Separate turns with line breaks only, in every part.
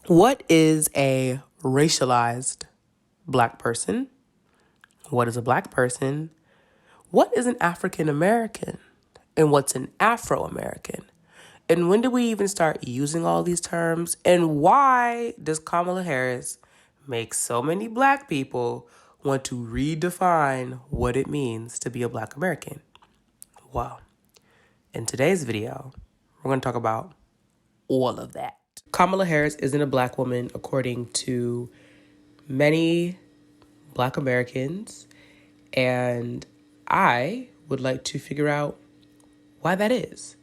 What is a racialized Black person? What is a Black person? What is an African American? And what's an Afro American? And when do we even start using all these terms? And why does Kamala Harris make so many Black people want to redefine what it means to be a Black American? Well, in today's video, we're going to talk about all of that. Kamala Harris isn't a Black woman according to many Black Americans, and I would like to figure out why that is.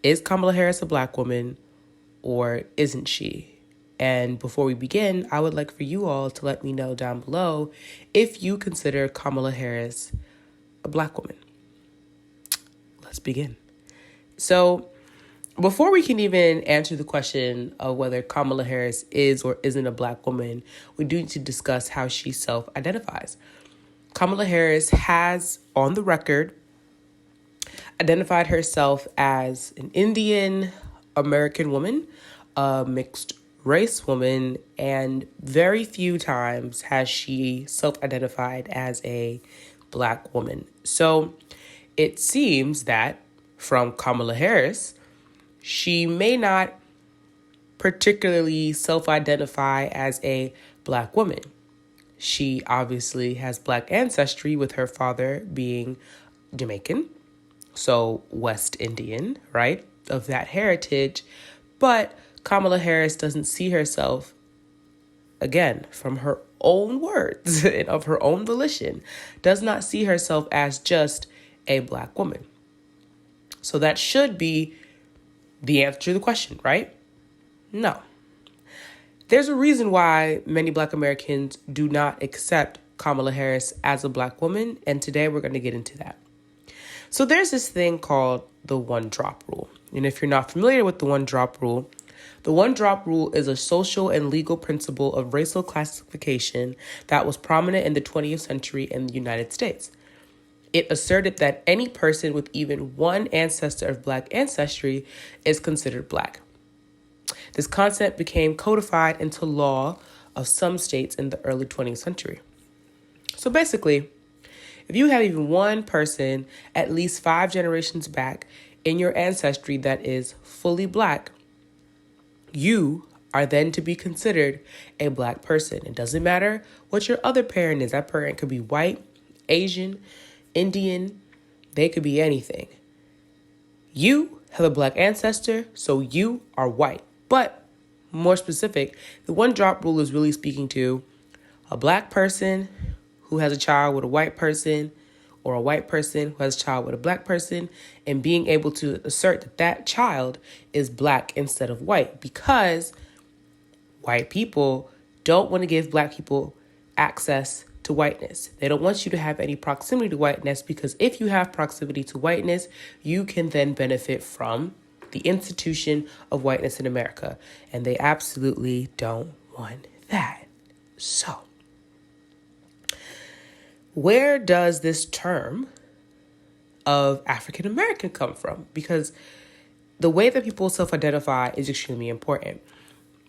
Is Kamala Harris a Black woman or isn't she? And before we begin, I would like for you all to let me know down below if you consider Kamala Harris a Black woman. Let's begin. So, before we can even answer the question of whether Kamala Harris is or isn't a Black woman, we do need to discuss how she self-identifies. Kamala Harris has, on the record, identified herself as an Indian American woman, a mixed race woman, and very few times has she self-identified as a Black woman. So it seems that from Kamala Harris, she may not particularly self-identify as a Black woman. She obviously has Black ancestry, with her father being Jamaican, so West Indian, right, of that heritage. But Kamala Harris doesn't see herself, again, from her own words and of her own volition, does not see herself as just a Black woman. So that should be the answer to the question, right? No. There's a reason why many Black Americans do not accept Kamala Harris as a Black woman, and today we're going to get into that. So there's this thing called the one-drop rule. And if you're not familiar with the one-drop rule, the one-drop rule is a social and legal principle of racial classification that was prominent in the 20th century in the United States. It asserted that any person with even one ancestor of Black ancestry is considered Black. This concept became codified into law of some states in the early 20th century. So basically, if you have even one person at least 5 generations back in your ancestry that is fully Black, you are then to be considered a Black person. It doesn't matter what your other parent is. That parent could be white, Asian, Indian, they could be anything. You have a Black ancestor, so you are white. But more specific, the one-drop rule is really speaking to a Black person who has a child with a white person, or a white person who has a child with a Black person, and being able to assert that that child is Black instead of white, because white people don't want to give Black people access to whiteness. They don't want you to have any proximity to whiteness, because if you have proximity to whiteness, you can then benefit from the institution of whiteness in America. And they absolutely don't want that. So, where does this term of African American come from? Because the way that people self-identify is extremely important.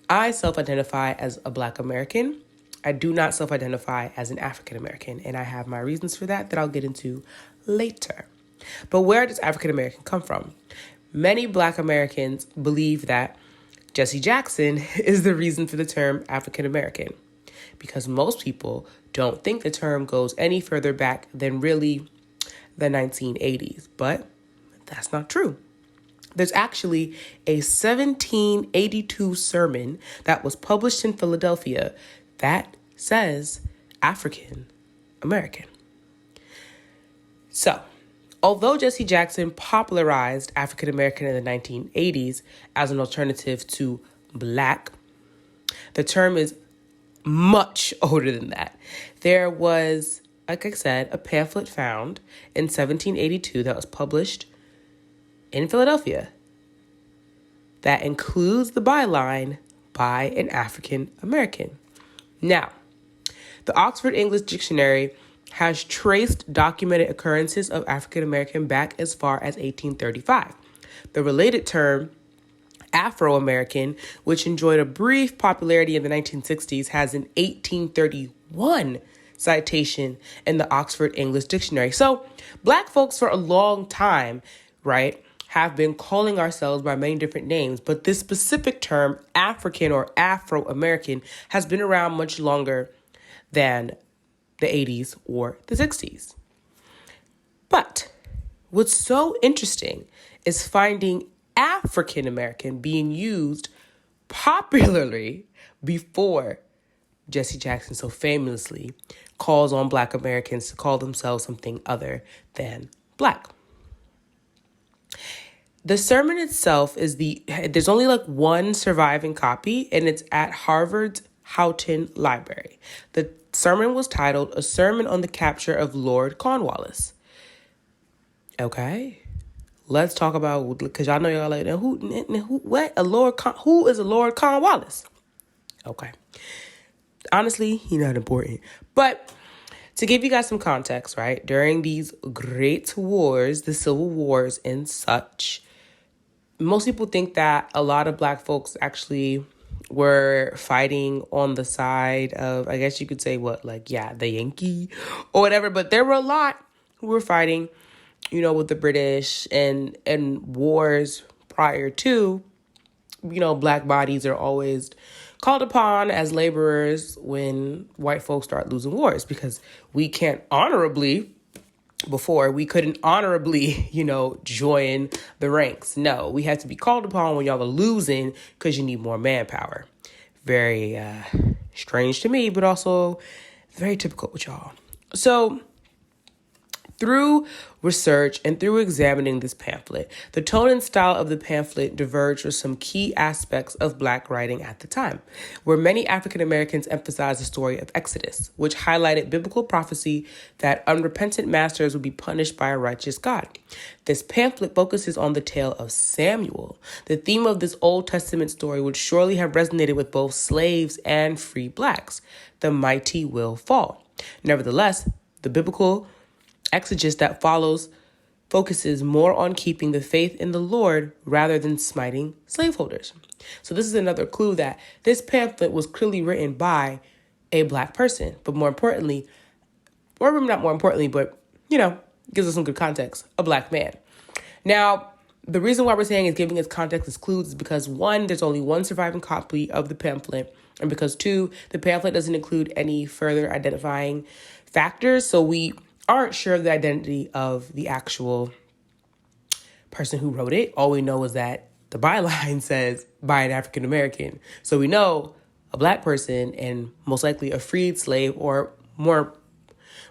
I self-identify as a Black American. I do not self-identify as an African American, and I have my reasons for that I'll get into later. But where does African American come from? Many Black Americans believe that Jesse Jackson is the reason for the term African American, because most people don't think the term goes any further back than really the 1980s, but that's not true. There's actually a 1782 sermon that was published in Philadelphia that says African American. So, although Jesse Jackson popularized African American in the 1980s as an alternative to Black, the term is much older than that. There was, like I said, a pamphlet found in 1782 that was published in Philadelphia that includes the byline by an African American. Now, the Oxford English Dictionary has traced documented occurrences of African American back as far as 1835. The related term Afro-American, which enjoyed a brief popularity in the 1960s, has an 1831 citation in the Oxford English Dictionary. So Black folks for a long time, right, have been calling ourselves by many different names, but this specific term, African or Afro-American, has been around much longer than the 80s or the 60s. But what's so interesting is finding African American being used popularly before Jesse Jackson so famously calls on Black Americans to call themselves something other than Black. The sermon itself there's only like one surviving copy, and it's at Harvard's Houghton Library. The sermon was titled A Sermon on the Capture of Lord Cornwallis. Okay, let's talk about, because y'all know y'all like, who is a Lord Cornwallis? Okay, honestly, he's not important. But to give you guys some context, right, during these great wars, the Civil Wars and such, most people think that a lot of Black folks actually were fighting on the side of, I guess you could say the Yankee or whatever. But there were a lot who were fighting, with the British and wars prior to, Black bodies are always called upon as laborers when white folks start losing wars, because we couldn't honorably join the ranks. No, we had to be called upon when y'all are losing because you need more manpower. Very strange to me, but also very typical with y'all. So through research and through examining this pamphlet, the tone and style of the pamphlet diverged with some key aspects of Black writing at the time, where many African Americans emphasized the story of Exodus, which highlighted biblical prophecy that unrepentant masters would be punished by a righteous God. This pamphlet focuses on the tale of Samuel, the theme of this Old Testament story would surely have resonated with both slaves and free Blacks. The mighty will fall. Nevertheless, the biblical exegesis that follows focuses more on keeping the faith in the Lord rather than smiting slaveholders. So this is another clue that this pamphlet was clearly written by a Black person, but more importantly, or maybe not more importantly, but, gives us some good context, a Black man. Now, the reason why we're saying it's giving us context as clues is because, one, there's only one surviving copy of the pamphlet, and because, two, the pamphlet doesn't include any further identifying factors, so we aren't sure of the identity of the actual person who wrote it. All we know is that the byline says by an African American. So we know a Black person, and most likely a freed slave, or more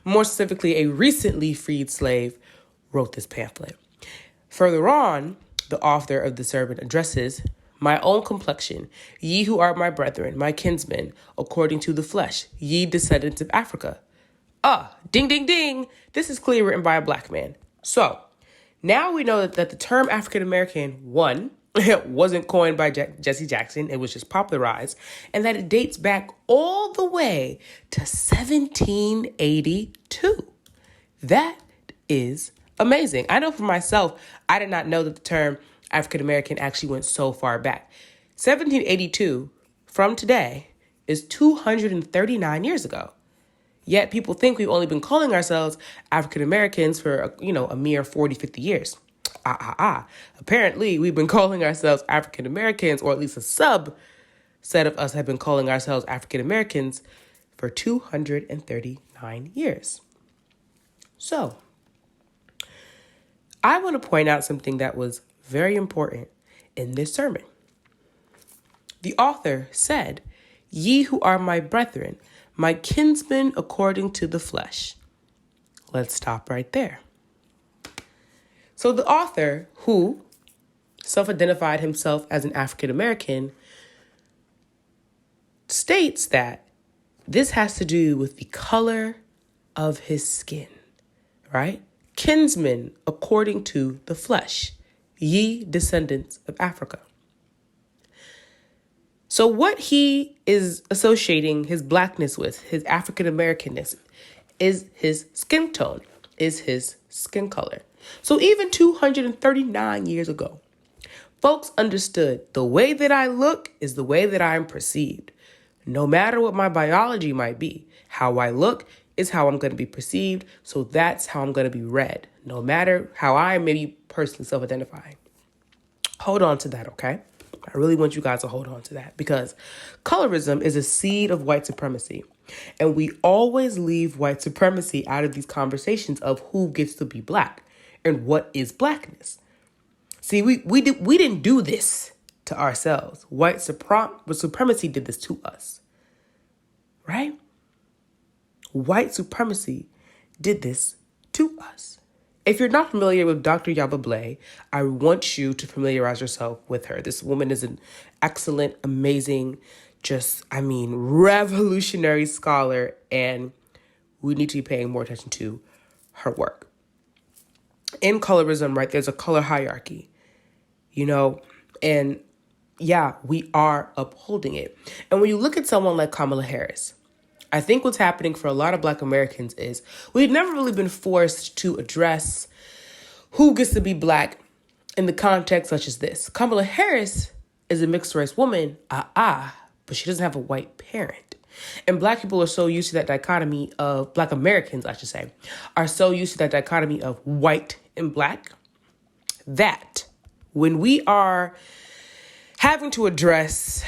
specifically a recently freed slave, wrote this pamphlet. Further on, the author of the sermon addresses my own complexion, ye who are my brethren, my kinsmen, according to the flesh, ye descendants of Africa. Ding, ding, ding. This is clearly written by a Black man. So now we know that the term African American, one, wasn't coined by Jesse Jackson. It was just popularized, and that it dates back all the way to 1782. That is amazing. I know for myself, I did not know that the term African American actually went so far back. 1782 from today is 239 years ago. Yet people think we've only been calling ourselves African Americans for, a mere 40, 50 years. Apparently, we've been calling ourselves African Americans, or at least a subset of us have been calling ourselves African Americans for 239 years. So, I want to point out something that was very important in this sermon. The author said, ye who are my brethren, my kinsmen according to the flesh. Let's stop right there. So the author, who self-identified himself as an African American, states that this has to do with the color of his skin, right? Kinsmen according to the flesh, ye descendants of Africa. So what he is associating his Blackness with, his African Americanness, is his skin tone, is his skin color. So even 239 years ago, Folks understood the way that I look is the way that I'm perceived. No matter what my biology might be, how I look is how I'm going to be perceived. So that's how I'm going to be read, no matter how I may be personally self-identifying. Hold on to that, okay? I really want you guys to hold on to that because colorism is a seed of white supremacy. And we always leave white supremacy out of these conversations of who gets to be black and what is blackness. See, we didn't do this to ourselves. White supremacy did this to us, right? White supremacy did this to us. If you're not familiar with Dr. Yaba Blay, I want you to familiarize yourself with her. This woman is an excellent, amazing, revolutionary scholar, and we need to be paying more attention to her work. In colorism, right, there's a color hierarchy, and yeah, we are upholding it. And when you look at someone like Kamala Harris, I think what's happening for a lot of Black Americans is we've never really been forced to address who gets to be Black in the context such as this. Kamala Harris is a mixed race woman, but she doesn't have a white parent. And Black people are so used to that dichotomy of, Black Americans, I should say, are so used to that dichotomy of white and Black that when we are having to address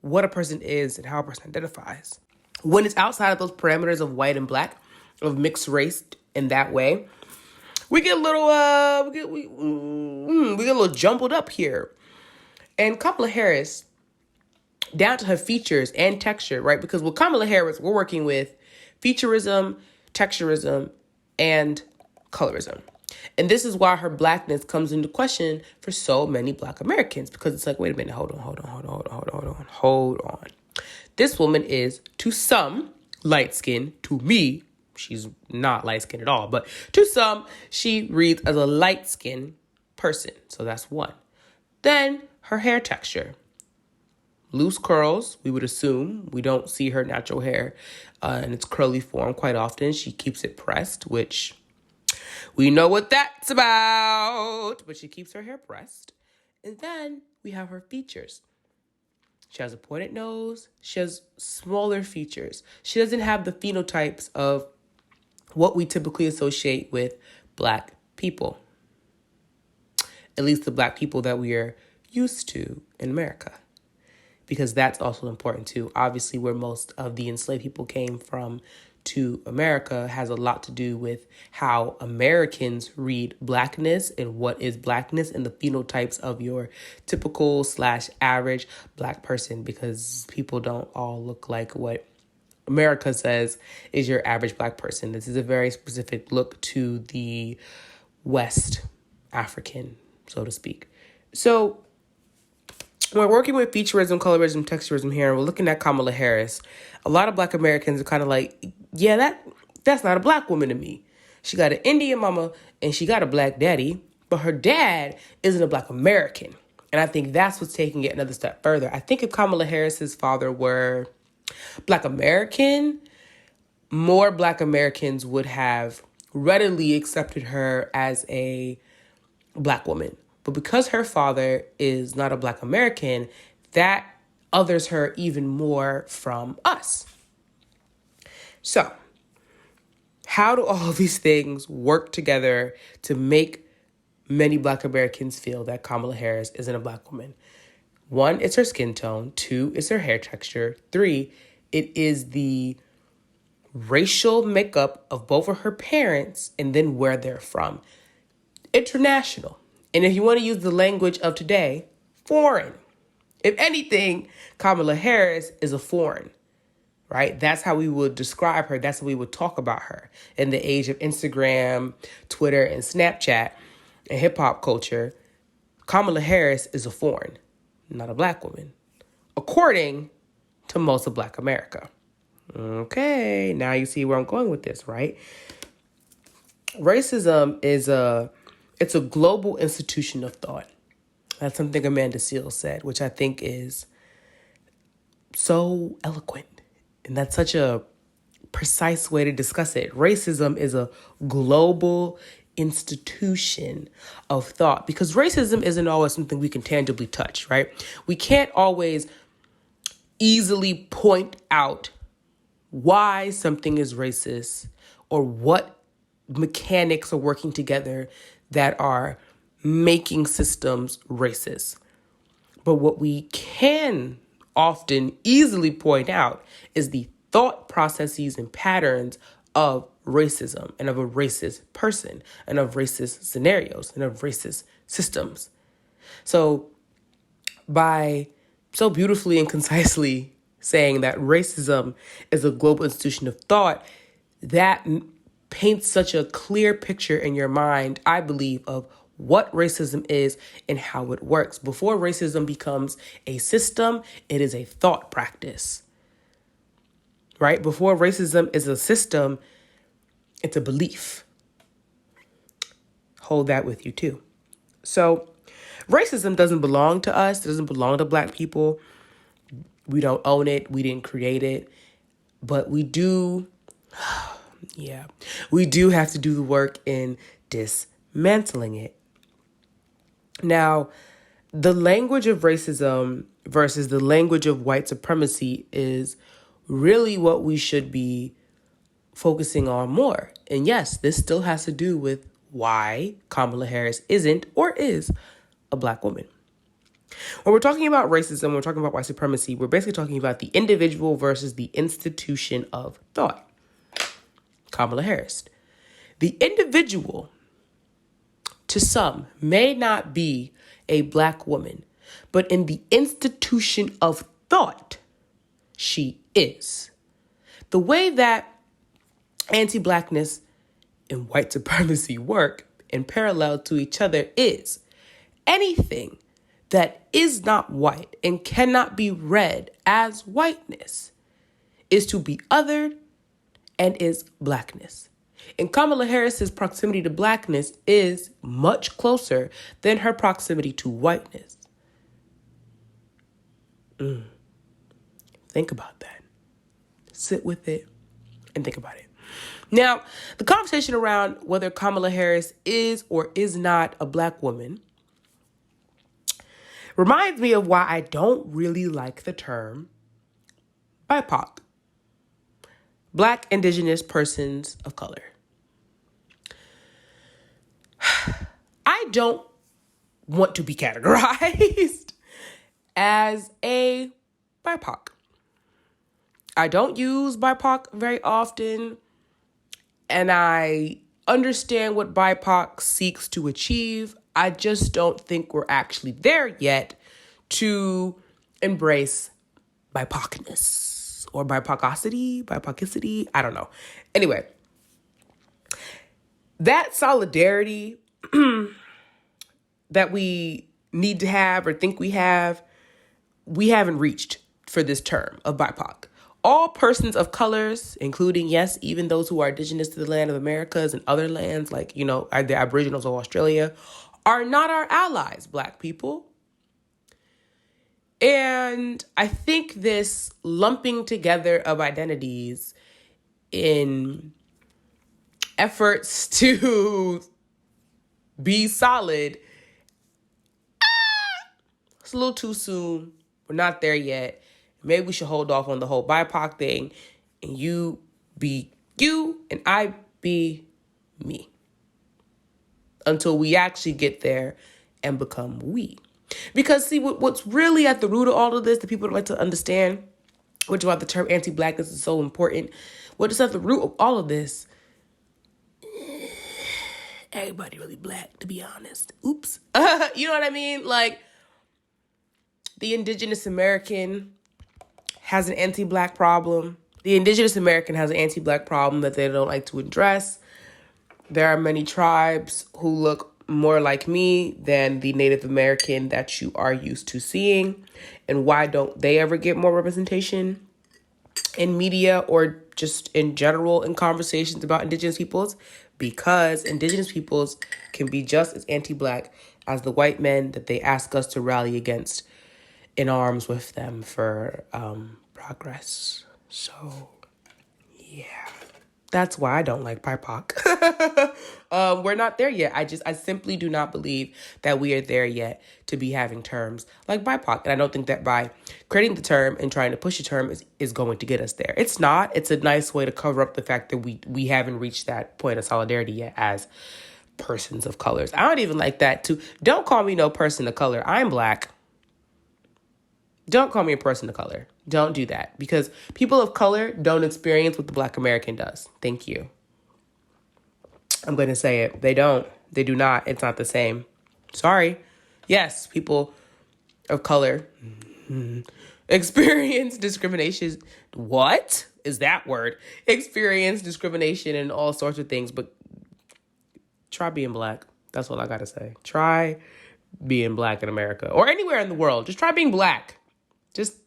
what a person is and how a person identifies, when it's outside of those parameters of white and Black, of mixed race in that way, we get a little we get a little jumbled up here. And Kamala Harris, down to her features and texture, right? Because with Kamala Harris, we're working with featurism, texturism, and colorism. And this is why her Blackness comes into question for so many Black Americans, because it's like, wait a minute, hold on. This woman is, to some, light-skinned. To me, she's not light-skinned at all. But to some, she reads as a light-skinned person. So that's one. Then her hair texture. Loose curls, we would assume. We don't see her natural hair in its curly form quite often. She keeps it pressed, which we know what that's about. But she keeps her hair pressed. And then we have her features. She has a pointed nose. She has smaller features. She doesn't have the phenotypes of what we typically associate with Black people. At least the Black people that we are used to in America. Because that's also important too. Obviously, where most of the enslaved people came from to America has a lot to do with how Americans read Blackness and what is Blackness and the phenotypes of your typical / average Black person, because people don't all look like what America says is your average Black person. This is a very specific look to the West African, so to speak. So we're working with featurism, colorism, texturism here, and we're looking at Kamala Harris. A lot of Black Americans are kind of like, yeah, that's not a Black woman to me. She got an Indian mama and she got a Black daddy, but her dad isn't a Black American. And I think that's what's taking it another step further. I think if Kamala Harris's father were Black American, more Black Americans would have readily accepted her as a Black woman. But because her father is not a Black American, that others her even more from us. So, how do all of these things work together to make many Black Americans feel that Kamala Harris isn't a Black woman? 1, it's her skin tone. 2, it's her hair texture. 3, it is the racial makeup of both of her parents and then where they're from. International. And if you want to use the language of today, foreign. If anything, Kamala Harris is a foreign, right? That's how we would describe her. That's how we would talk about her. In the age of Instagram, Twitter, and Snapchat, and hip hop culture, Kamala Harris is a foreign, not a Black woman, according to most of Black America. Okay, now you see where I'm going with this, right? Racism it's a global institution of thought. That's something Amanda Seales said, which I think is so eloquent. And that's such a precise way to discuss it. Racism is a global institution of thought, because racism isn't always something we can tangibly touch, right? We can't always easily point out why something is racist or what mechanics are working together that are making systems racist. But what we can often easily point out is the thought processes and patterns of racism and of a racist person and of racist scenarios and of racist systems. So by so beautifully and concisely saying that racism is a global institution of thought, that paints such a clear picture in your mind, I believe, of what racism is and how it works. Before racism becomes a system, it is a thought practice, right? Before racism is a system, it's a belief. Hold that with you too. So racism doesn't belong to us. It doesn't belong to Black people. We don't own it. We didn't create it. But we do, we do have to do the work in dismantling it. Now, the language of racism versus the language of white supremacy is really what we should be focusing on more. And yes, this still has to do with why Kamala Harris isn't or is a Black woman. When we're talking about racism, we're talking about white supremacy, we're basically talking about the individual versus the institution of thought. Kamala Harris. The individual, to some, may not be a Black woman, but in the institution of thought, she is. The way that anti-Blackness and white supremacy work in parallel to each other is anything that is not white and cannot be read as whiteness is to be othered and is Blackness. And Kamala Harris's proximity to Blackness is much closer than her proximity to whiteness. Think about that. Sit with it and think about it. Now, the conversation around whether Kamala Harris is or is not a Black woman reminds me of why I don't really like the term BIPOC. Black, Indigenous, Persons of Color. I don't want to be categorized as a BIPOC. I don't use BIPOC very often, and I understand what BIPOC seeks to achieve. I just don't think we're actually there yet to embrace BIPOCness or BIPOCicity, I don't know. Anyway, that solidarity that we need to have or think we haven't reached for this term of BIPOC. All persons of colors, including, yes, even those who are indigenous to the land of Americas and other lands like, the Aboriginals of Australia, are not our allies, Black people. And I think this lumping together of identities in efforts to be solid, it's a little too soon. We're not there yet. Maybe we should hold off on the whole BIPOC thing and you be you and I be me until we actually get there and become we. Because see, what's really at the root of all of this that people don't like to understand, which is why the term anti-Blackness is so important. What is at the root of all of this? Everybody really Black, to be honest. Oops. You know what I mean? Like, the Indigenous American has an anti-Black problem. The Indigenous American has an anti-Black problem that they don't like to address. There are many tribes who look more like me than the Native American that you are used to seeing. And why don't they ever get more representation in media or just in general in conversations about Indigenous peoples? Because Indigenous peoples can be just as anti-Black as the white men that they ask us to rally against in arms with them for progress. So, yeah. That's why I don't like BIPOC. We're not there yet. I simply do not believe that we are there yet to be having terms like BIPOC. And I don't think that by creating the term and trying to push a term is going to get us there. It's not. It's a nice way to cover up the fact that we haven't reached that point of solidarity yet as persons of colors. I don't even like that too. Don't call me no person of color. I'm Black. Don't call me a person of color. Don't do that, because people of color don't experience what the Black American does. Thank you. I'm going to say it. They don't. They do not. It's not the same. Sorry. Yes, people of color experience discrimination. What is that word? Experience discrimination and all sorts of things, but try being Black. That's all I got to say. Try being Black in America or anywhere in the world. Just try being Black. Just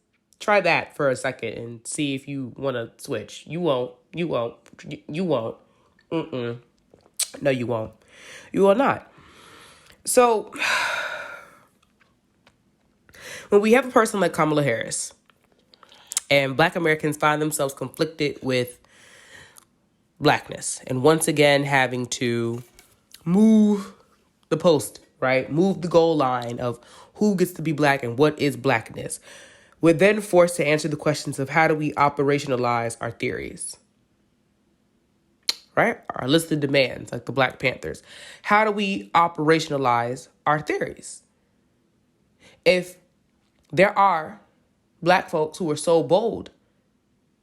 try that for a second and see if you want to switch. You won't. You won't. You won't. No, you won't. You will not. So when we have a person like Kamala Harris and Black Americans find themselves conflicted with Blackness and once again having to move the post, right? Move the goal line of who gets to be Black and what is Blackness. We're then forced to answer the questions of how do we operationalize our theories, right? Our listed demands, like the Black Panthers. How do we operationalize our theories? If there are Black folks who are so bold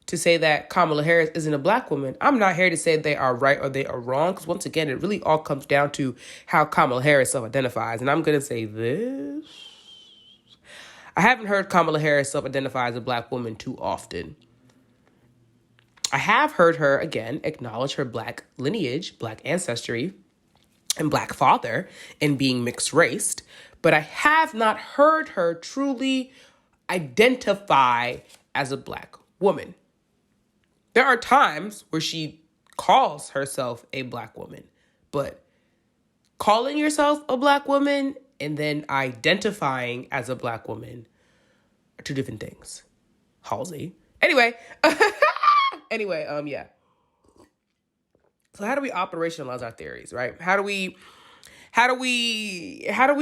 to say that Kamala Harris isn't a Black woman, I'm not here to say they are right or they are wrong, because once again, it really all comes down to how Kamala Harris self-identifies. And I'm going to say this. I haven't heard Kamala Harris self-identify as a Black woman too often. I have heard her, again, acknowledge her Black lineage, Black ancestry, and Black father in being mixed-raced, but I have not heard her truly identify as a Black woman. There are times where she calls herself a Black woman, but calling yourself a Black woman and then identifying as a Black woman are two different things. Halsey. Anyway, yeah. So how do we operationalize our theories, right? How do we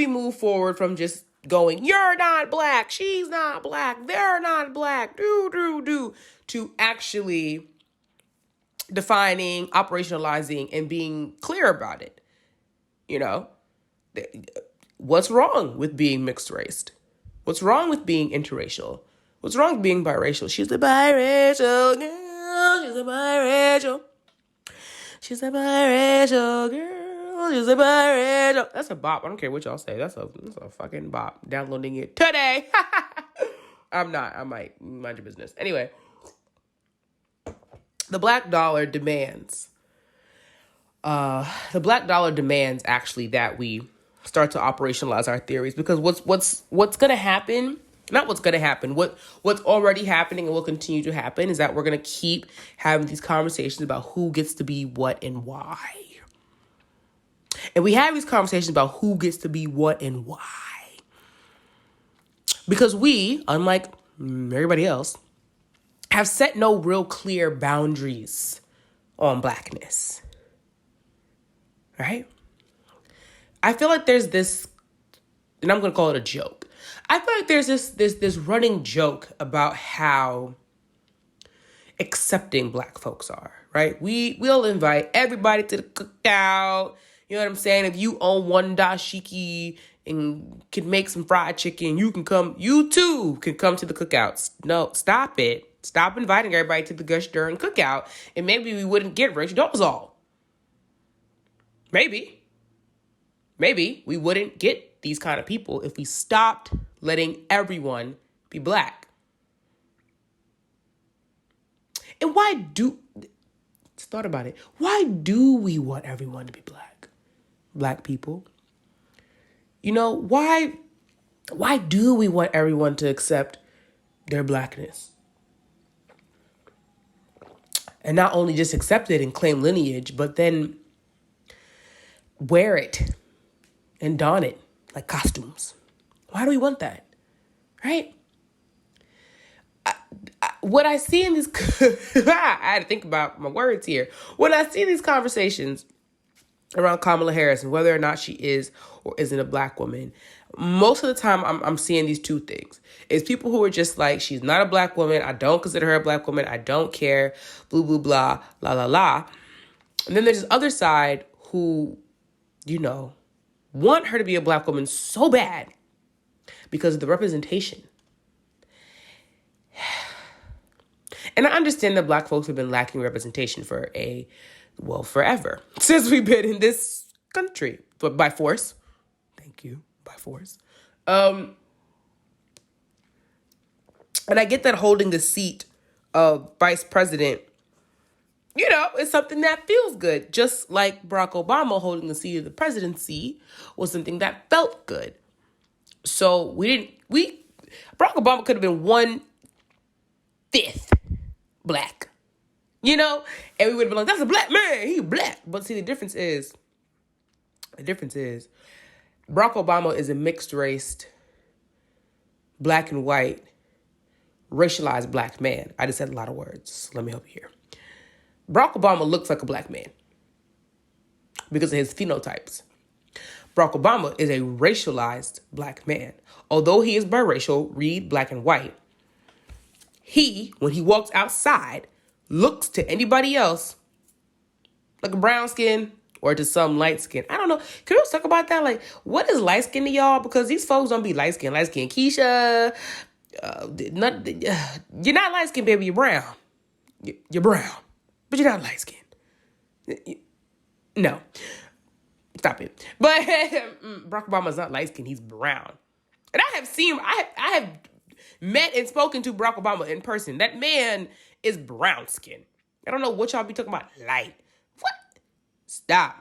move forward from just going, you're not Black, she's not Black, they're not Black, to actually defining, operationalizing, and being clear about it? You know, what's wrong with being mixed raced? What's wrong with being interracial? What's wrong with being biracial? She's a biracial girl. She's a biracial. She's a biracial girl. She's a biracial. That's a bop. I don't care what y'all say. That's a fucking bop. Downloading it today. I'm not. I might. Mind your business. Anyway, the Black dollar demands. The Black dollar demands actually that we start to operationalize our theories, because what's going to happen, not what's going to happen, what's already happening and will continue to happen is that we're going to keep having these conversations about who gets to be what and why. And we have these conversations about who gets to be what and why, because we, unlike everybody else, have set no real clear boundaries on Blackness. Right? I feel like there's this, and I'm going to call it a joke. I feel like there's this running joke about how accepting Black folks are, right? We'll invite everybody to the cookout. You know what I'm saying? If you own one dashiki and can make some fried chicken, you too can come to the cookouts. No, stop it. Stop inviting everybody to the Gush during cookout, and maybe we wouldn't get rich. That was all. Maybe we wouldn't get these kind of people if we stopped letting everyone be Black. And just thought about it. Why do we want everyone to be Black? Black people. You know, why do we want everyone to accept their Blackness? And not only just accept it and claim lineage, but then wear it and don it like costumes. Why do we want that? Right? what I see in these, I had to think about my words here. When I see these conversations around Kamala Harris and whether or not she is or isn't a black woman, most of the time I'm seeing these two things. It's people who are just like, she's not a black woman. I don't consider her a black woman. I don't care. Blah, blah, blah, la, la, la. And then there's this other side who, want her to be a black woman so bad because of the representation. And I understand that black folks have been lacking representation for forever, since we've been in this country, but by force. Thank you, by force. And I get that holding the seat of vice president, is something that feels good. Just like Barack Obama holding the seat of the presidency was something that felt good. So Barack Obama could have been 1/5 black, and we would have been like, that's a black man, he's black. But see, the difference is Barack Obama is a mixed race, black and white, racialized black man. I just said a lot of words. Let me help you here. Barack Obama looks like a black man because of his phenotypes. Barack Obama is a racialized black man. Although he is biracial, read black and white, he, when he walks outside, looks to anybody else like a brown skin or to some light skin. I don't know. Can we talk about that? Like, what is light skin to y'all? Because these folks don't be light skin. Light skin Keisha. You're not light skin, baby. You're brown. You're brown. But you're not light skin. No. Stop it. But Barack Obama's not light skin. He's brown. And I have met and spoken to Barack Obama in person. That man is brown skin. I don't know what y'all be talking about. Light. What? Stop.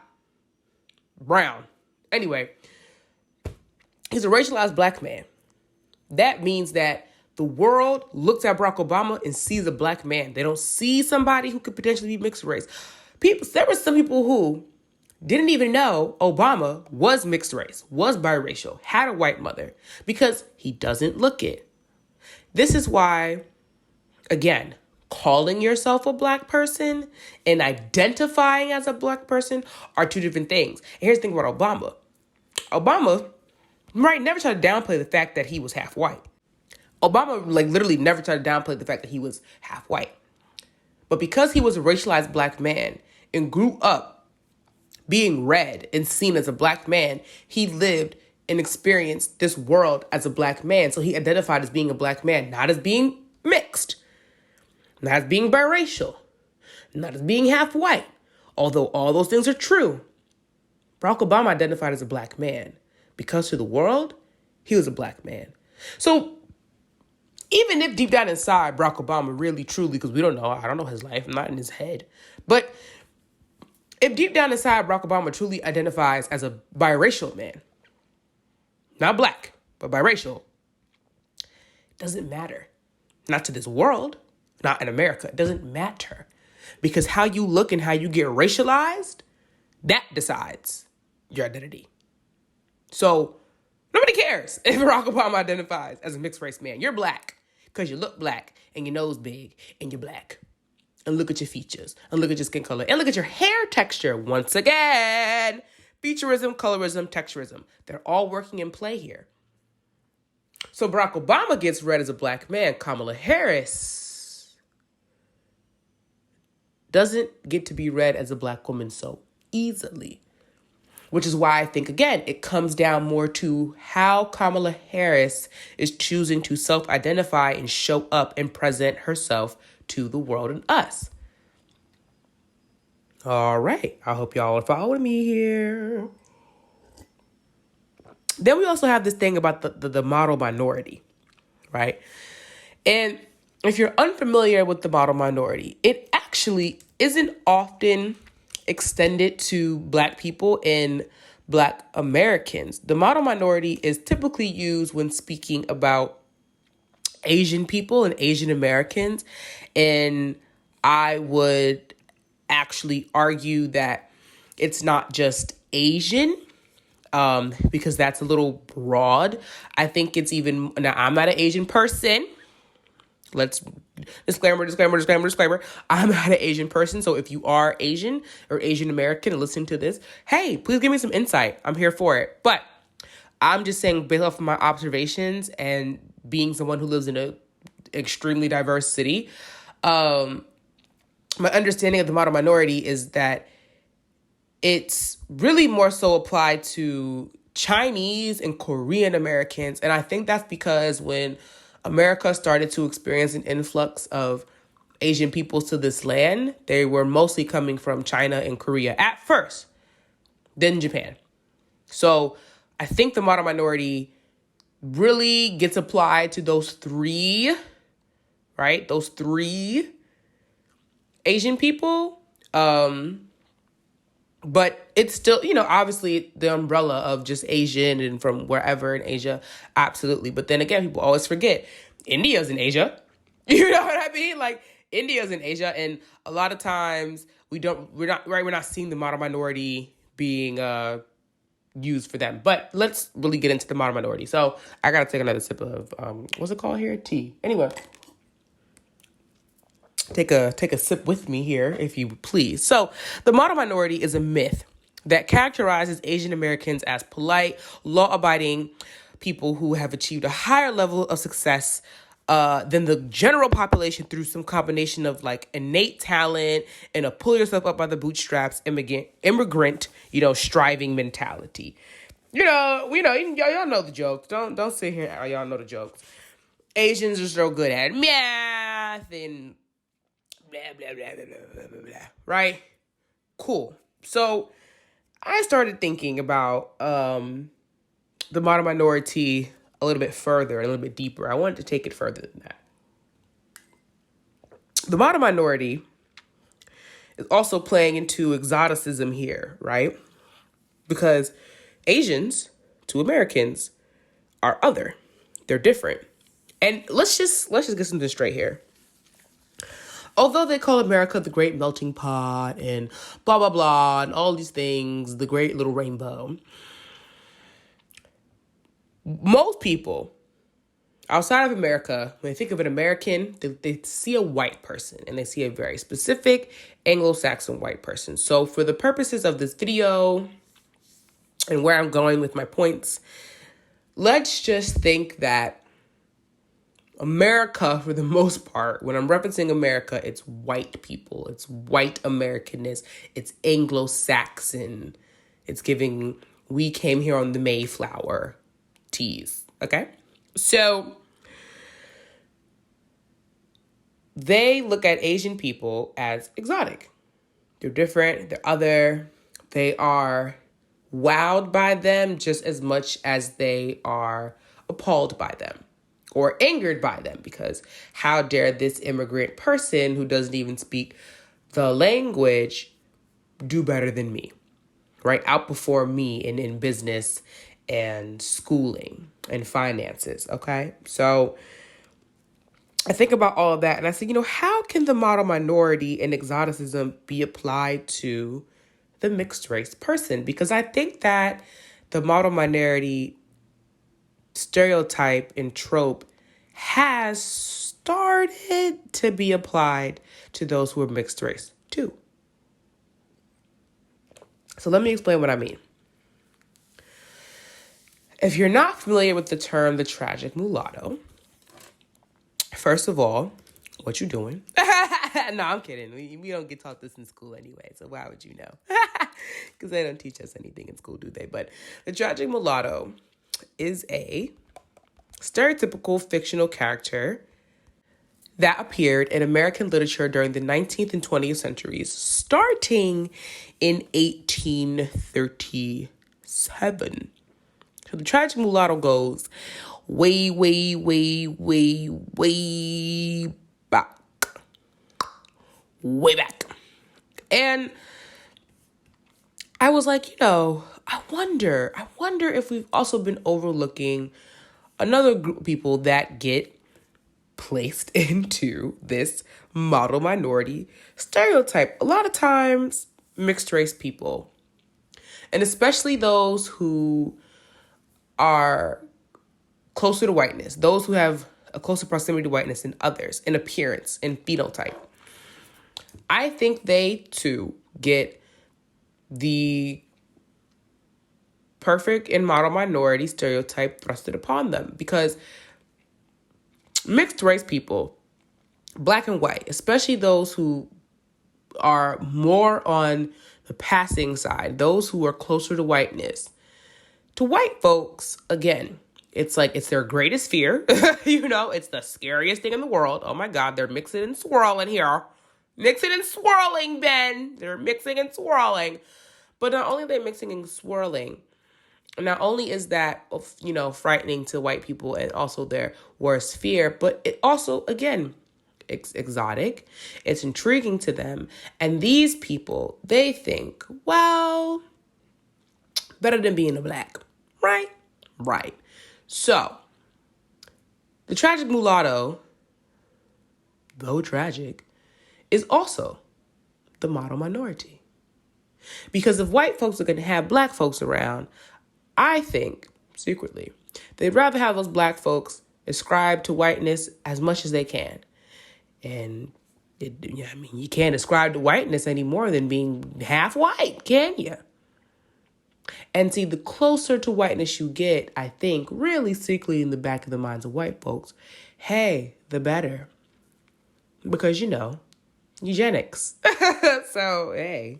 Brown. Anyway, he's a racialized black man. That means that the world looks at Barack Obama and sees a black man. They don't see somebody who could potentially be mixed race. There were some people who didn't even know Obama was mixed race, was biracial, had a white mother, because he doesn't look it. This is why, again, calling yourself a black person and identifying as a black person are two different things. And here's the thing about Obama. Obama, right, never tried to downplay the fact that he was half white. Obama, literally never tried to downplay the fact that he was half white. But because he was a racialized black man and grew up being read and seen as a black man, he lived and experienced this world as a black man. So he identified as being a black man, not as being mixed, not as being biracial, not as being half white. Although all those things are true, Barack Obama identified as a black man because to the world, he was a black man. So even if deep down inside, Barack Obama really, truly, because I don't know his life, I'm not in his head. But if deep down inside, Barack Obama truly identifies as a biracial man, not black, but biracial, it doesn't matter. Not to this world, not in America. It doesn't matter. Because how you look and how you get racialized, that decides your identity. So nobody cares if Barack Obama identifies as a mixed race man. You're black because you look black and your nose big and you're black. And look at your features and look at your skin color and look at your hair texture. Once again, featurism, colorism, texturism. They're all working in play here. So Barack Obama gets read as a black man. Kamala Harris doesn't get to be read as a black woman so easily. Which is why I think, again, it comes down more to how Kamala Harris is choosing to self-identify and show up and present herself to the world and us. All right. I hope y'all are following me here. Then we also have this thing about the model minority, right? And if you're unfamiliar with the model minority, it actually isn't often extended to Black people and Black Americans. The model minority is typically used when speaking about Asian people and Asian Americans. And I would actually argue that it's not just Asian, because that's a little broad. I think it's even, now I'm not an Asian person, Let's disclaimer. I'm not an Asian person. So if you are Asian or Asian American and listening to this, hey, please give me some insight. I'm here for it. But I'm just saying, based off of my observations and being someone who lives in a extremely diverse city, my understanding of the model minority is that it's really more so applied to Chinese and Korean Americans. And I think that's because when America started to experience an influx of Asian peoples to this land, they were mostly coming from China and Korea at first, then Japan. So I think the model minority really gets applied to those three, right? Those three Asian people. But it's still, obviously the umbrella of just Asian and from wherever in Asia. Absolutely. But then again, people always forget India's in Asia. You know what I mean? Like India's in Asia. And a lot of times we're not seeing the model minority being used for them. But let's really get into the model minority. So I got to take another sip of, what's it called here? Tea. Anyway. Take a sip with me here, if you please. So the model minority is a myth that characterizes Asian Americans as polite, law-abiding people who have achieved a higher level of success than the general population through some combination of like innate talent and a pull yourself up by the bootstraps immigrant, striving mentality. Y'all know the jokes. Don't sit here. Y'all know the jokes. Asians are so good at math and blah, blah, blah, blah, blah, blah, blah, right? Cool. So I started thinking about the model minority a little bit further, a little bit deeper. I wanted to take it further than that. The model minority is also playing into exoticism here, right? Because Asians to Americans are other. They're different. And let's just get something straight here. Although they call America the great melting pot and blah, blah, blah, and all these things, the great little rainbow, most people outside of America, when they think of an American, they see a white person and they see a very specific Anglo-Saxon white person. So for the purposes of this video and where I'm going with my points, let's just think that America, for the most part, when I'm referencing America, it's white people. It's white Americanness. It's Anglo-Saxon. It's giving, we came here on the Mayflower tease. Okay? So they look at Asian people as exotic. They're different. They're other. They are wowed by them just as much as they are appalled by them. Or angered by them, because how dare this immigrant person who doesn't even speak the language do better than me, right? Outperform me in business and schooling and finances, okay? So I think about all of that and I say, how can the model minority and exoticism be applied to the mixed race person? Because I think that the model minority stereotype and trope has started to be applied to those who are mixed race too. So let me explain what I mean. If you're not familiar with the term, the tragic mulatto, first of all, what you doing? No, I'm kidding. We don't get taught this in school anyway, so why would you know? Because they don't teach us anything in school, do they? But the tragic mulatto is a stereotypical fictional character that appeared in American literature during the 19th and 20th centuries, starting in 1837. So the tragic mulatto goes way, way, way, way, way back. Way back. And I was like, I wonder if we've also been overlooking another group of people that get placed into this model minority stereotype. A lot of times, mixed race people, and especially those who are closer to whiteness, those who have a closer proximity to whiteness than others in appearance and phenotype. I think they too get the perfect and model minority stereotype thrusted upon them, because mixed race people, black and white, especially those who are more on the passing side, those who are closer to whiteness, to white folks, again, it's like it's their greatest fear. It's the scariest thing in the world. Oh my God, they're mixing and swirling here. Mixing and swirling, Ben. They're mixing and swirling. But not only are they mixing and swirling, not only is that, frightening to white people and also their worst fear, but it also, again, it's exotic. It's intriguing to them. And these people, they think, well, better than being a black, right? Right. So, the tragic mulatto, though tragic, is also the model minority. Because if white folks are going to have black folks around, I think, secretly, they'd rather have those black folks ascribe to whiteness as much as they can. And, you can't ascribe to whiteness any more than being half white, can you? And see, the closer to whiteness you get, I think, really secretly in the back of the minds of white folks, hey, the better. Because, eugenics. So, hey,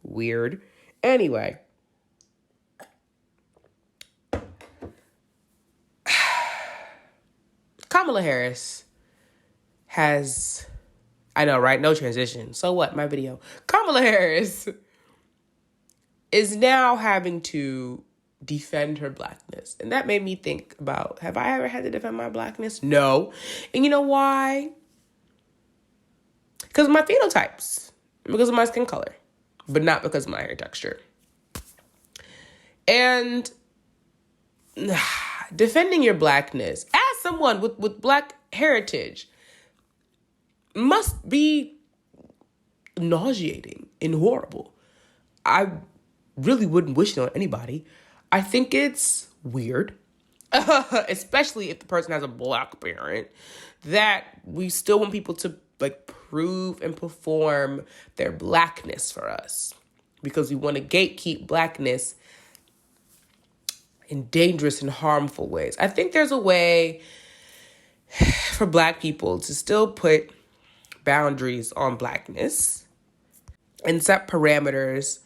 weird. Anyway. Kamala Harris has, I know, right? No transition. So what? My video. Kamala Harris is now having to defend her blackness. And that made me think about, have I ever had to defend my blackness? No. And you know why? Because of my phenotypes. Because of my skin color. But not because of my hair texture. And defending your blackness as someone with black heritage must be nauseating and horrible. I really wouldn't wish it on anybody. I think it's weird, especially if the person has a black parent, that we still want people to prove and perform their blackness for us, because we want to gatekeep blackness in dangerous and harmful ways. I think there's a way for black people to still put boundaries on blackness and set parameters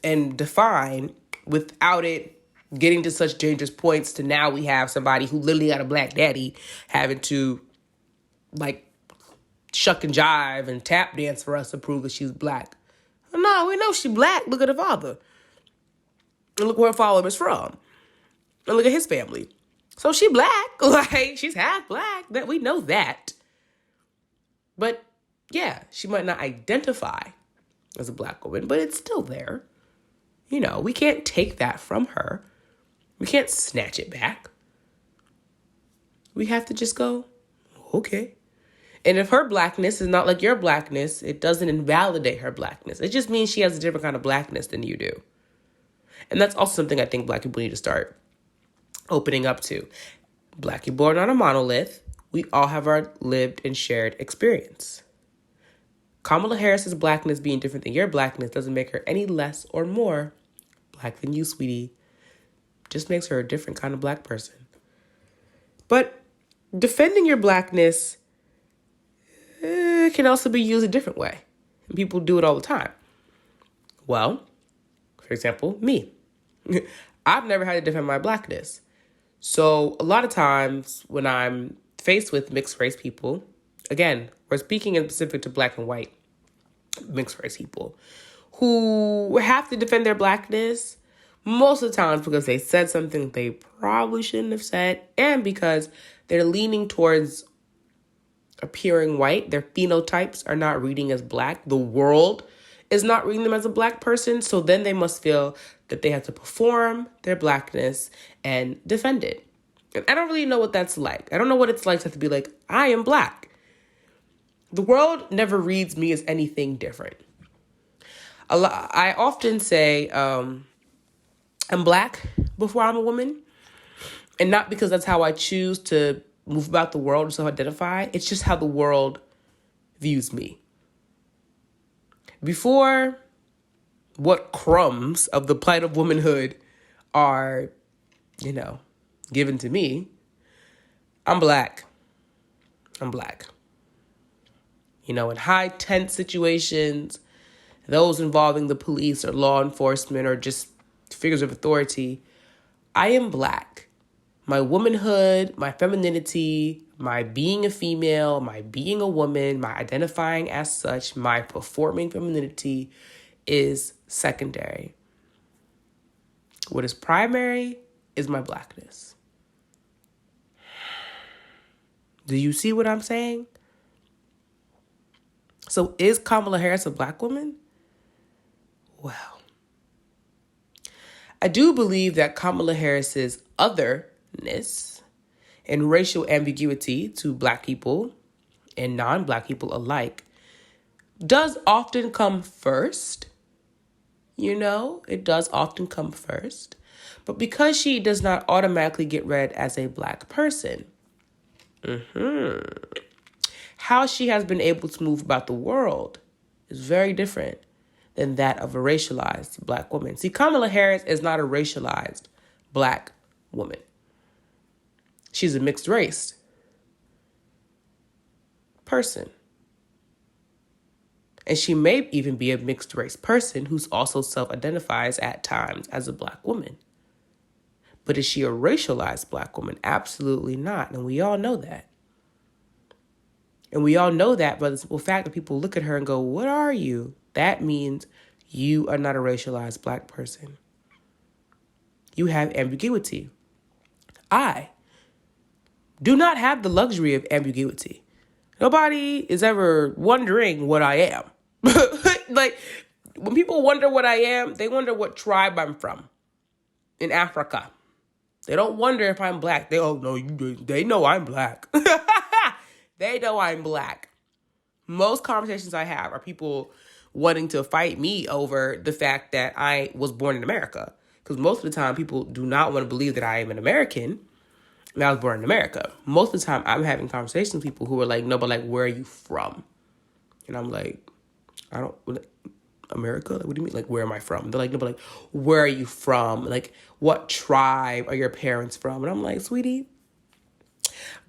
and define without it getting to such dangerous points to now we have somebody who literally got a black daddy having to shuck and jive and tap dance for us to prove that she's black. No, we know she's black. Look at her father. And look where her father is from. And look at his family. So she black. She's half black. That we know that. But yeah, she might not identify as a black woman, but it's still there. We can't take that from her. We can't snatch it back. We have to just go, okay. And if her blackness is not like your blackness, it doesn't invalidate her blackness. It just means she has a different kind of blackness than you do. And that's also something I think black people need to start opening up to. Black people are not a monolith. We all have our lived and shared experience. Kamala Harris's blackness being different than your blackness doesn't make her any less or more black than you, sweetie. Just makes her a different kind of black person. But defending your blackness can also be used a different way. And people do it all the time. Well, for example, me. I've never had to defend my blackness. So a lot of times when I'm faced with mixed race people, again, we're speaking in specific to black and white mixed race people who have to defend their blackness most of the times because they said something they probably shouldn't have said, and because they're leaning towards appearing white. Their phenotypes are not reading as black. The world is not reading them as a black person. So then they must feel that they have to perform their blackness and defend it. And I don't really know what that's like. I don't know what it's like to have to be like, I am black. The world never reads me as anything different. I often say I'm black before I'm a woman. And not because that's how I choose to move about the world and self-identify. It's just how the world views me. Before what crumbs of the plight of womanhood are, given to me, I'm black. In high tense situations, those involving the police or law enforcement or just figures of authority, I am black. My womanhood, my femininity, my being a female, my being a woman, my identifying as such, my performing femininity is secondary. What is primary is my blackness. Do you see what I'm saying? So is Kamala Harris a black woman? Well, I do believe that Kamala Harris's otherness and racial ambiguity to black people and non-black people alike does often come first. It does often come first. But because she does not automatically get read as a black person, how she has been able to move about the world is very different than that of a racialized black woman. See, Kamala Harris is not a racialized black woman. She's a mixed race person. And she may even be a mixed race person who's also self-identifies at times as a black woman. But is she a racialized black woman? Absolutely not. And we all know that. And we all know that by the simple fact that people look at her and go, what are you? That means you are not a racialized black person. You have ambiguity. I do not have the luxury of ambiguity. Nobody is ever wondering what I am. Like, when people wonder what I am, they wonder what tribe I'm from in Africa. They don't wonder if I'm black. They know I'm black. They know I'm black. Most conversations I have are people wanting to fight me over the fact that I was born in America. Because most of the time, people do not want to believe that I am an American and I was born in America. Most of the time, I'm having conversations with people who are like, no, but like, where are you from? And I'm like, America? Like, what do you mean? Like, where am I from? They're like, no, but like, where are you from? Like, what tribe are your parents from? And I'm like, sweetie,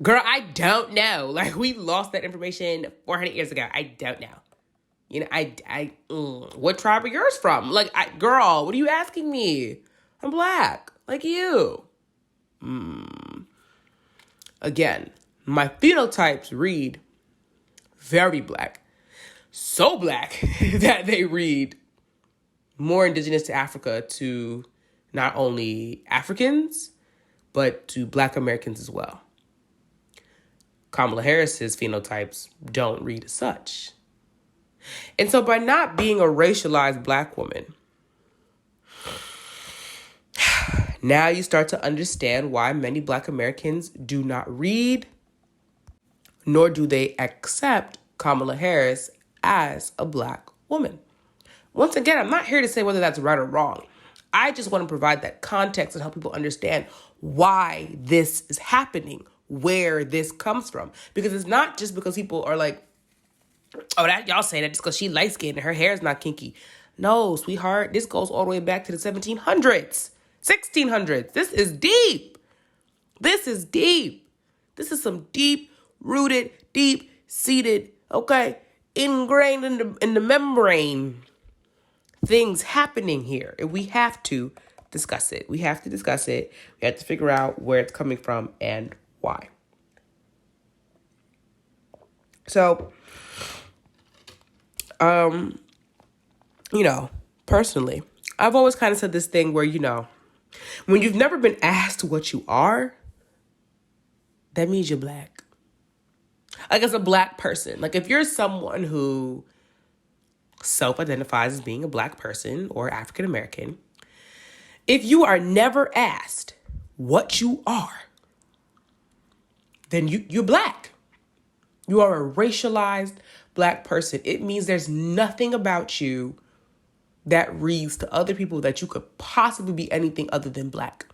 girl, I don't know. Like, we lost that information 400 years ago. I don't know. What tribe are yours from? Like, girl, what are you asking me? I'm black, like you. Again, my phenotypes read very black. So black that they read more indigenous to Africa to not only Africans, but to Black Americans as well. Kamala Harris's phenotypes don't read as such. And so by not being a racialized black woman, now you start to understand why many Black Americans do not read, nor do they accept Kamala Harris as a black woman. Once again, I'm not here to say whether that's right or wrong. I just want to provide that context and help people understand why this is happening, where this comes from. Because it's not just because people are like, oh, that y'all say that just because she light-skinned and her hair is not kinky. No, sweetheart, this goes all the way back to the 1700s, 1600s. This is deep. This is deep. This is some deep-rooted, deep-seated, okay, ingrained in the membrane things happening here. And we have to discuss it. We have to discuss it. We have to figure out where it's coming from and why. So, personally, I've always kind of said this thing where, when you've never been asked what you are, that means you're black. Like, as a black person, like if you're someone who self-identifies as being a black person or African American, if you are never asked what you are, then you're black. You are a racialized black person. It means there's nothing about you that reads to other people that you could possibly be anything other than black.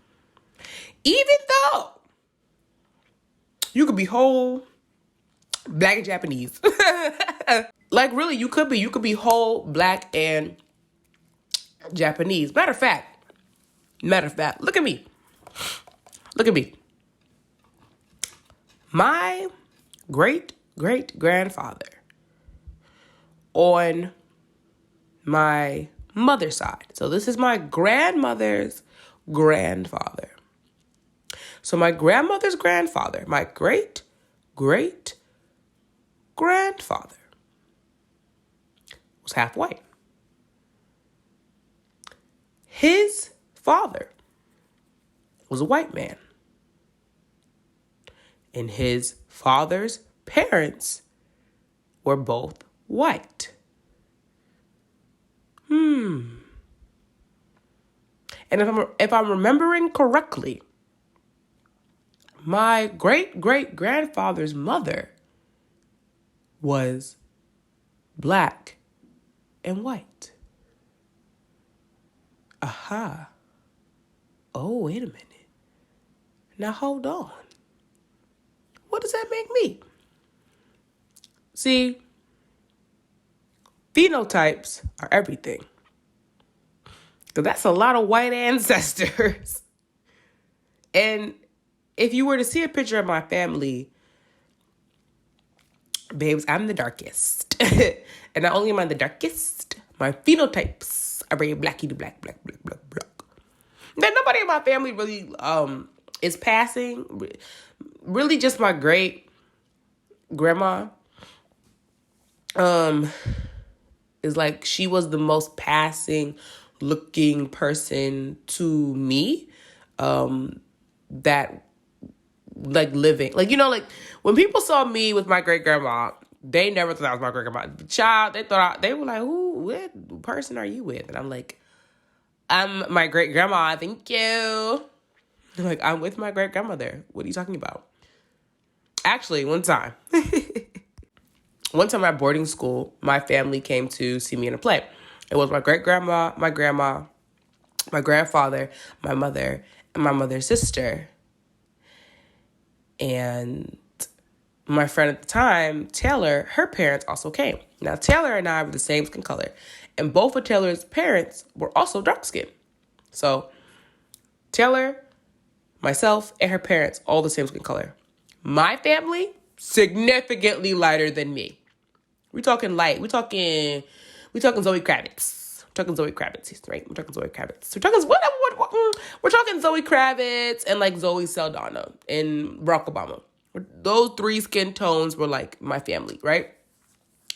Even though You could be whole black and Japanese. Like, really, you could be whole black and Japanese. Matter of fact, look at me. Look at me. My great-great-grandfather on my mother's side. So this is my grandmother's grandfather. So my grandmother's grandfather, my great-great-grandfather was half white. His father was a white man. And his father's parents were both white. And if I'm remembering correctly, my great-great-grandfather's mother was black and white. Aha. Oh, wait a minute. Now hold on. What does that make me? See, phenotypes are everything. Because that's a lot of white ancestors. And if you were to see a picture of my family, babes, I'm the darkest. And not only am I the darkest, my phenotypes are very black. Then nobody in my family really is passing. Really just my great grandma. Is like, she was the most passing looking person to me. That like living, like, you know, like when people saw me with my great grandma, they never thought I was my great grandma. Child, they were like, what person are you with? And I'm like, I'm my great grandma. Thank you. Like, I'm with my great grandmother. What are you talking about? Actually, one time at boarding school, my family came to see me in a play. It was my great grandma, my grandma, my grandfather, my mother, and my mother's sister. And my friend at the time, Taylor, her parents also came. Now, Taylor and I were the same skin color. And both of Taylor's parents were also dark skinned. So, Taylor, myself, and her parents, all the same skin color. My family, significantly lighter than me. We're talking light. We're talking Zoe Kravitz. We're talking Zoe Kravitz, right? We're talking Zoe Kravitz. We're talking Zoe Kravitz and like Zoe Saldana and Barack Obama. Those three skin tones were like my family, right?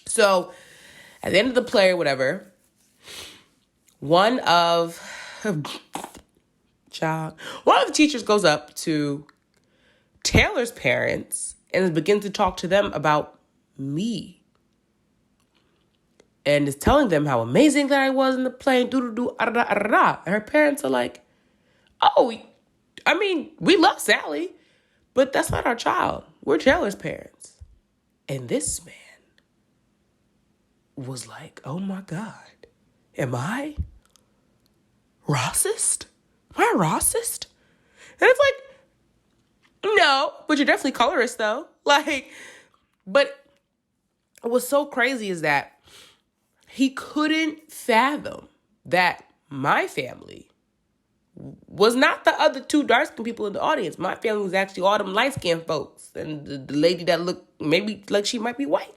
So at the end of the play or whatever, one of the teachers goes up to Taylor's parents and begins to talk to them about me. And is telling them how amazing that I was in the play. And her parents are like, oh, I mean, we love Sally, but that's not our child. We're Taylor's parents. And this man was like, oh my God, am I racist? Am I racist? And it's like, no, but you're definitely colorist though. Like, but what's so crazy is that he couldn't fathom that my family was not the other two dark-skinned people in the audience. My family was actually all them light-skinned folks. And the lady that looked maybe like she might be white,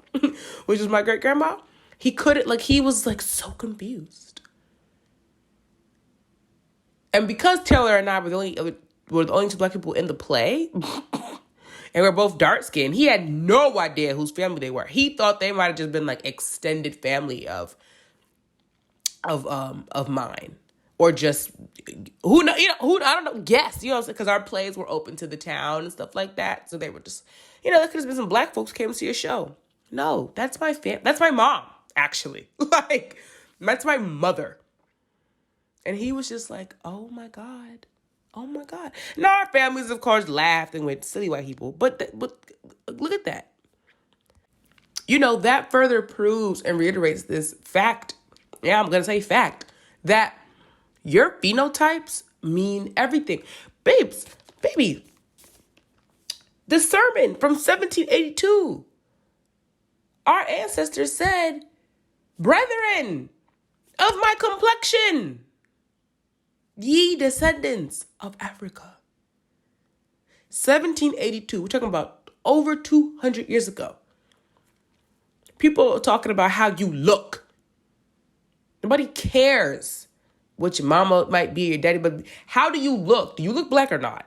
which is my great-grandma. He couldn't, like, he was, like, so confused. And because Taylor and I were the only two black people in the play, and we're both dark-skinned, he had no idea whose family they were. He thought they might have just been, like, extended family of mine. Or just, I don't know, guess, because our plays were open to the town and stuff like that. So they were just, there could have been some black folks came to see a show. No, that's that's my mom, actually. Like, that's my mother. And he was just like, oh my God. Now our families, of course, laughed and went, silly white people. But look at that. That further proves and reiterates this fact. Yeah, I'm going to say fact. That your phenotypes mean everything. Baby, The sermon from 1782. Our ancestors said, brethren of my complexion, ye descendants of Africa. 1782. We're talking about over 200 years ago. People are talking about how you look. Nobody cares what your mama might be, your daddy, but how do you look? Do you look black or not?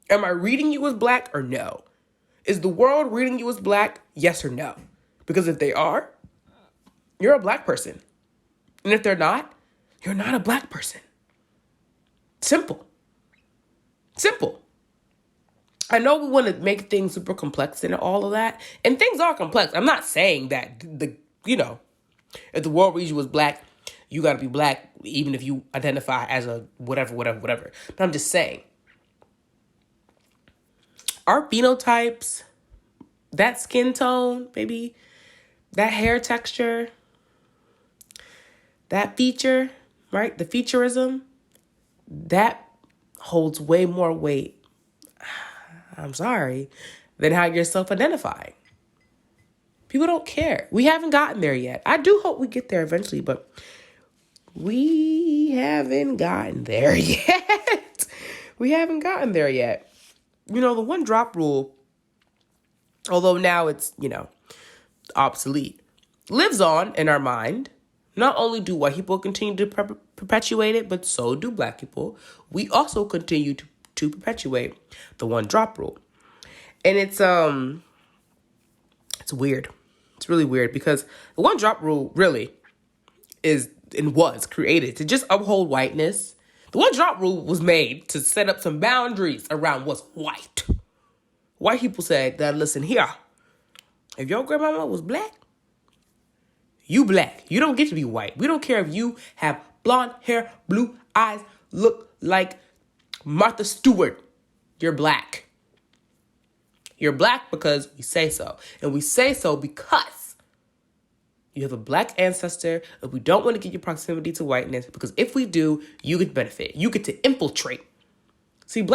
Am I reading you as black or no? Is the world reading you as black? Yes or no? Because if they are, you're a black person. And if they're not, you're not a black person. Simple. Simple. I know we want to make things super complex and all of that. And things are complex. I'm not saying that, if the world reads you as black, you got to be black, even if you identify as a whatever. But I'm just saying, our phenotypes, that skin tone, baby, that hair texture, that feature, right? The featureism, that holds way more weight, I'm sorry, than how you're self-identifying. People don't care. We haven't gotten there yet. I do hope we get there eventually, but we haven't gotten there yet. We haven't gotten there yet. The one drop rule, although now it's, obsolete, lives on in our mind. Not only do white people continue to perpetuate it, but so do black people. We also continue to perpetuate the one drop rule. And it's weird. It's really weird because the one drop rule really is and was created to just uphold whiteness. The one drop rule was made to set up some boundaries around what's white. White people said that, listen here, if your grandmama was black, you black. You don't get to be white. We don't care if you have blonde hair, blue eyes, look like Martha Stewart. You're black. You're black because we say so. And we say so because you have a black ancestor, and we don't want to give you proximity to whiteness, because if we do, you get benefit. You get to infiltrate. See,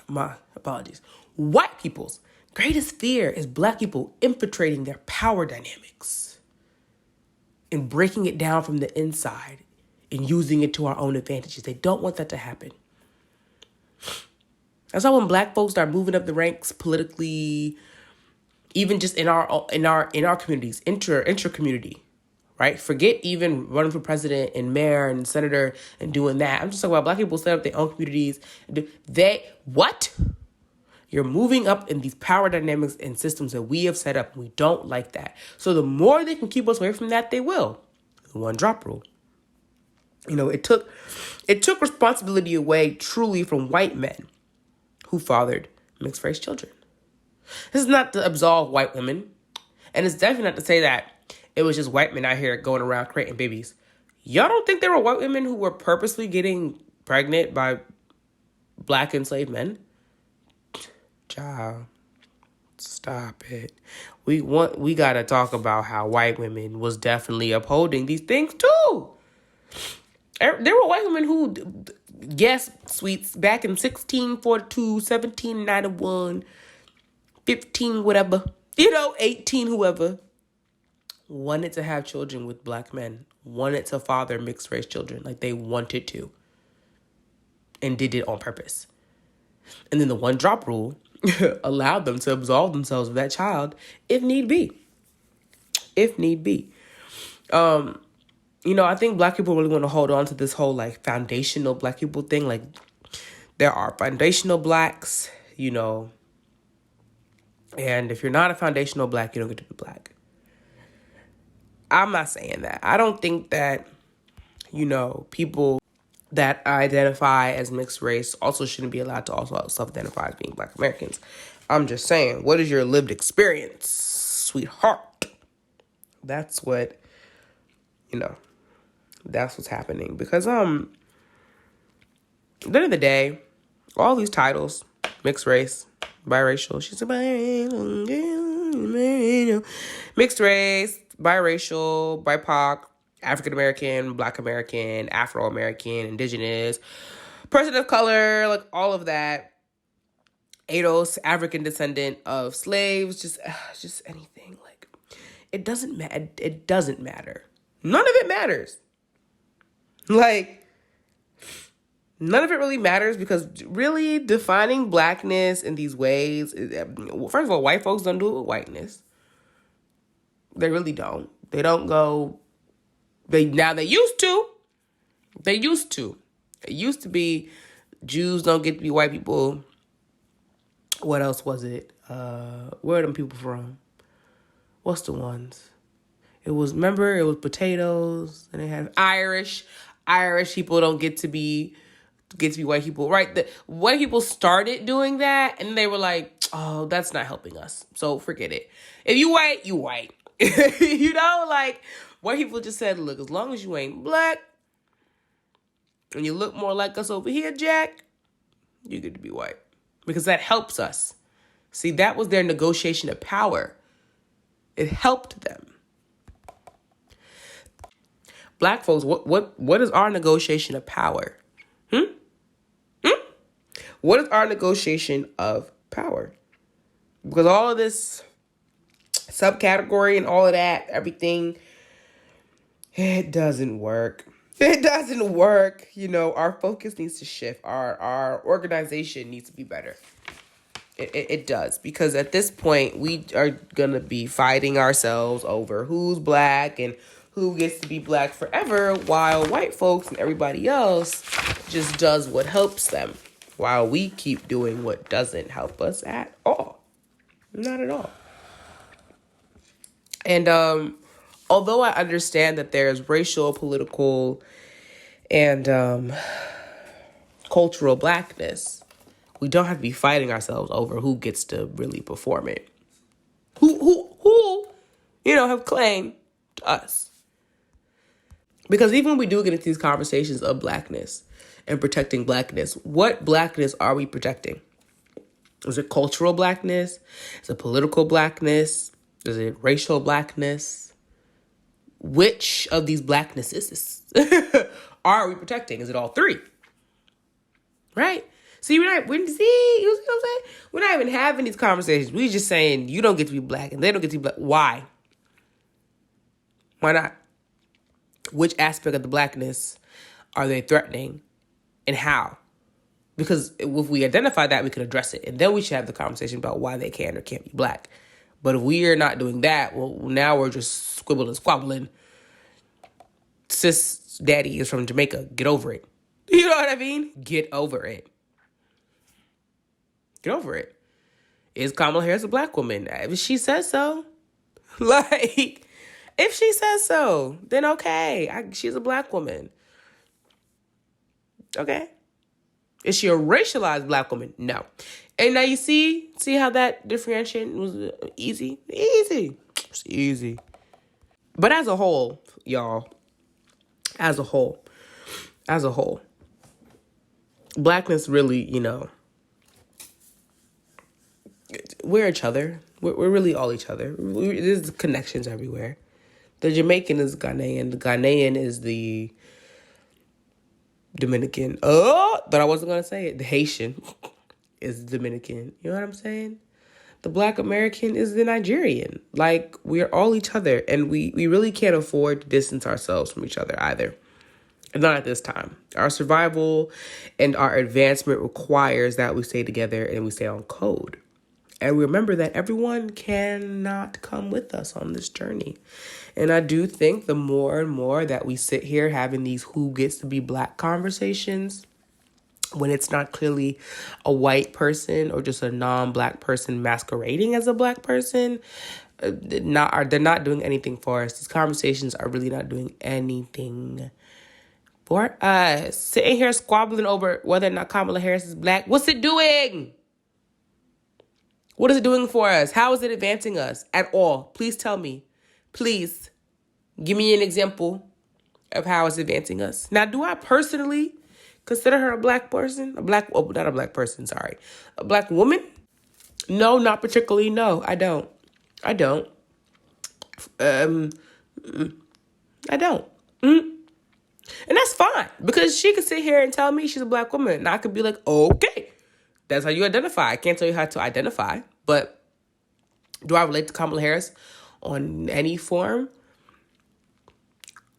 my apologies. White people's greatest fear is black people infiltrating their power dynamics and breaking it down from the inside and using it to our own advantages. They don't want that to happen. That's why when black folks start moving up the ranks politically, even just in our communities, intra-community, right? Forget even running for president and mayor and senator and doing that. I'm just talking about black people set up their own communities. What? You're moving up in these power dynamics and systems that we have set up. We don't like that. So the more they can keep us away from that, they will. The one drop rule. It took responsibility away truly from white men who fathered mixed race children. This is not to absolve white women. And it's definitely not to say that it was just white men out here going around creating babies. Y'all don't think there were white women who were purposely getting pregnant by black enslaved men? Child, stop it. We gotta talk about how white women was definitely upholding these things too. There were white women who, yes, sweets, back in 1642, 1791, 15, whatever, 18, whoever, wanted to have children with black men, wanted to father mixed race children, like they wanted to, and did it on purpose. And then the one drop rule allowed them to absolve themselves of that child if need be. I think black people really want to hold on to this whole foundational black people thing. Like, there are foundational blacks, and if you're not a foundational black, you don't get to be black. I'm not saying that. I don't think that, people that identify as mixed race also shouldn't be allowed to also self-identify as being black Americans. I'm just saying, what is your lived experience, sweetheart? That's what, that's what's happening. Because, at the end of the day, all these titles, mixed race, biracial, she's a biracial, mixed race, biracial, BIPOC, African-American, Black American, Afro-American, Indigenous, person of color, all of that. ADOS, African descendant of slaves, just anything. Like, it doesn't matter. It doesn't matter. None of it matters. Like, none of it really matters, because really defining blackness in these ways, first of all, white folks don't do it with whiteness. They really don't. They don't go, they used to. They used to. It used to be Jews don't get to be white people. What else was it? Where are them people from? What's the ones? It was potatoes, and they had Irish. Irish people don't get to be white people, right? The white people started doing that, and they were like, "Oh, that's not helping us, so forget it. If you white, you white." You know, like, white people just said, "Look, as long as you ain't black and you look more like us over here, Jack, you get to be white," because that helps us. See, that was their negotiation of power. It helped them. Black folks, what is our negotiation of power? What is our negotiation of power? Because all of this subcategory and all of that, everything, it doesn't work. It doesn't work. You know, our focus needs to shift. Our organization needs to be better. It does. Because at this point, we are going to be fighting ourselves over who's black and who gets to be black forever, while white folks and everybody else just does what helps them, while we keep doing what doesn't help us at all. Not at all. And although I understand that there's racial, political, and cultural blackness, we don't have to be fighting ourselves over who gets to really perform it. Who have claim to us. Because even when we do get into these conversations of blackness and protecting blackness, what blackness are we protecting? Is it cultural blackness? Is it political blackness? Is it racial blackness? Which of these blacknesses are we protecting? Is it all three? Right? See, you see what I'm saying? We're not even having these conversations. We're just saying you don't get to be black and they don't get to be black. Why? Why not? Which aspect of the blackness are they threatening and how? Because if we identify that, we can address it. And then we should have the conversation about why they can or can't be black. But if we are not doing that, well, now we're just squabbling. Sis daddy is from Jamaica. Get over it. You know what I mean? Get over it. Get over it. Is Kamala Harris a black woman? If she says so. Like, if she says so, then okay. She's a black woman. Okay. Is she a racialized black woman? No. And now you see how that differentiation was easy? It's easy. But as a whole, y'all, as a whole, blackness really, we're each other. We're really all each other. There's connections everywhere. The Jamaican is Ghanaian. The Ghanaian is the Dominican. Oh, but I wasn't going to say it. The Haitian is Dominican. You know what I'm saying? The Black American is the Nigerian. Like, we're all each other. And we really can't afford to distance ourselves from each other either. And not at this time. Our survival and our advancement requires that we stay together and we stay on code. And remember that everyone cannot come with us on this journey. And I do think the more and more that we sit here having these who gets to be black conversations, when it's not clearly a white person or just a non-black person masquerading as a black person, they're not doing anything for us. These conversations are really not doing anything for us. Sitting here squabbling over whether or not Kamala Harris is black, what's it doing? What is it doing for us? How is it advancing us at all? Please tell me. Please give me an example of how it's advancing us. Now, do I personally consider her a black person? A black woman? No, not particularly. No, I don't. I don't. And that's fine, because she could sit here and tell me she's a black woman, and I could be like, okay, That's how you identify. I can't tell you how to identify, but do I relate to Kamala Harris on any form?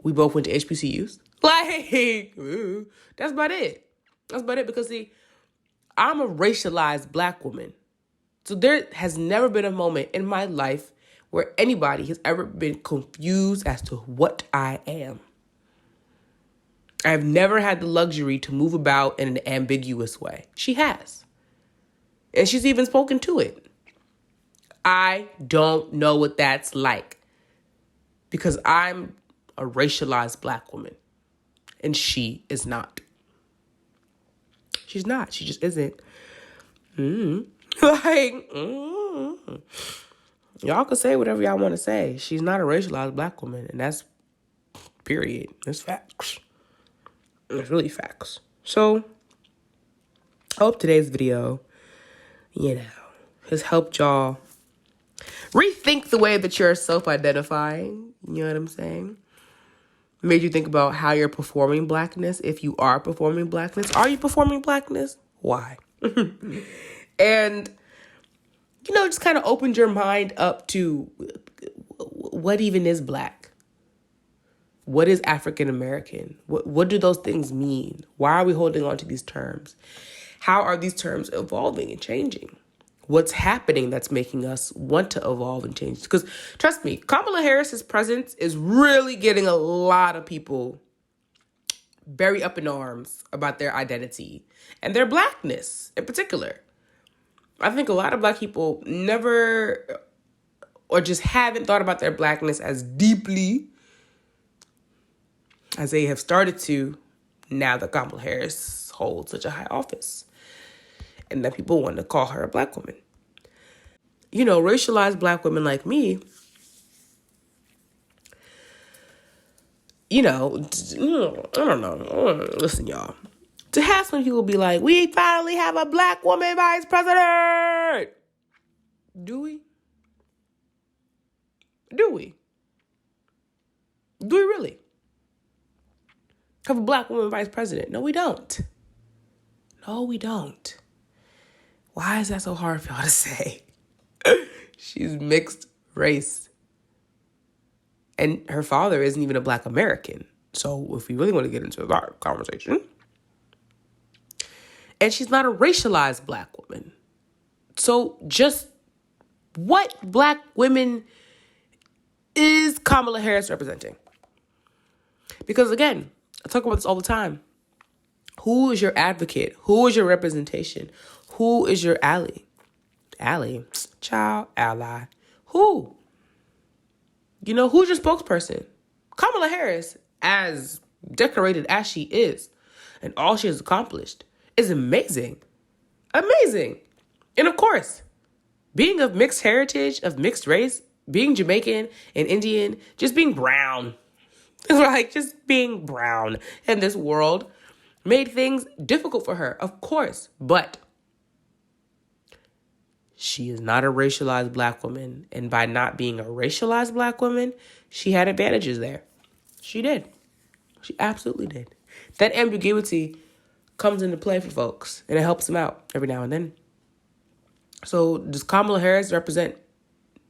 We both went to HBCUs. Like, ooh, that's about it. That's about it because, see, I'm a racialized black woman. So there has never been a moment in my life where anybody has ever been confused as to what I am. I've never had the luxury to move about in an ambiguous way. She has. And she's even spoken to it. I don't know what that's like because I'm a racialized black woman and she is not. She's not. She just isn't. Y'all can say whatever y'all want to say. She's not a racialized black woman, and that's period. That's facts. It's really facts. So, I hope today's video, has helped y'all rethink the way that you're self-identifying. You know what I'm saying? Made you think about how you're performing blackness. If you are performing blackness, are you performing blackness? Why? And, just kind of opened your mind up to what even is black? What is African American? What do those things mean? Why are we holding on to these terms? How are these terms evolving and changing? What's happening that's making us want to evolve and change? Because trust me, Kamala Harris's presence is really getting a lot of people very up in arms about their identity and their blackness in particular. I think a lot of black people never or just haven't thought about their blackness as deeply as they have started to now that Kamala Harris holds such a high office. And that people want to call her a black woman. Racialized black women like me, I don't know. Listen, y'all. To have some people be like, we finally have a black woman vice president. Do we? Do we? Do we really have a black woman vice president? No, we don't. No, we don't. Why is that so hard for y'all to say? She's mixed race. And her father isn't even a black American. So if we really want to get into that conversation. And she's not a racialized black woman. So just what black women is Kamala Harris representing? Because again, I talk about this all the time. Who is your advocate? Who is your representation? Who is your ally? Ally? Child, ally. Who? Who's your spokesperson? Kamala Harris, as decorated as she is, and all she has accomplished, is amazing. Amazing. And of course, being of mixed heritage, of mixed race, being Jamaican and Indian, just being brown, just being brown in this world made things difficult for her, of course. But she is not a racialized black woman. And by not being a racialized black woman, she had advantages there. She did. She absolutely did. That ambiguity comes into play for folks, and it helps them out every now and then. So does Kamala Harris represent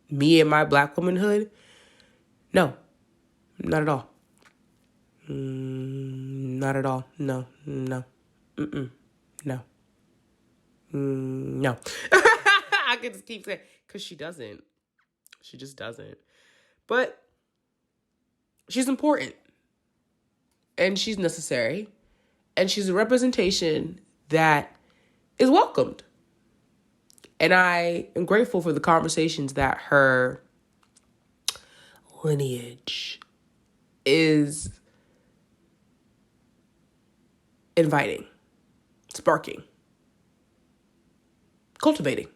me and my black womanhood? No, not at all. Not at all. No. No. No. I could just keep saying, because she doesn't. She just doesn't. But she's important. And she's necessary. And she's a representation that is welcomed. And I am grateful for the conversations that her lineage is inviting, sparking, cultivating,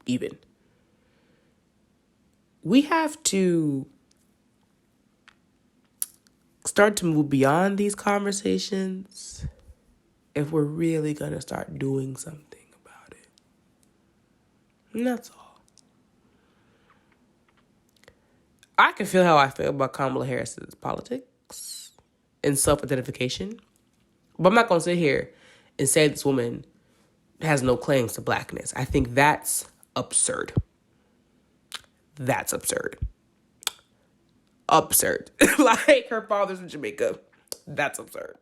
even. We have to start to move beyond these conversations if we're really going to start doing something about it. And that's all. I can feel how I feel about Kamala Harris's politics and self-identification. But I'm not going to sit here and say this woman has no claims to blackness. I think that's absurd. That's absurd. Absurd. Like her father's from Jamaica. That's absurd.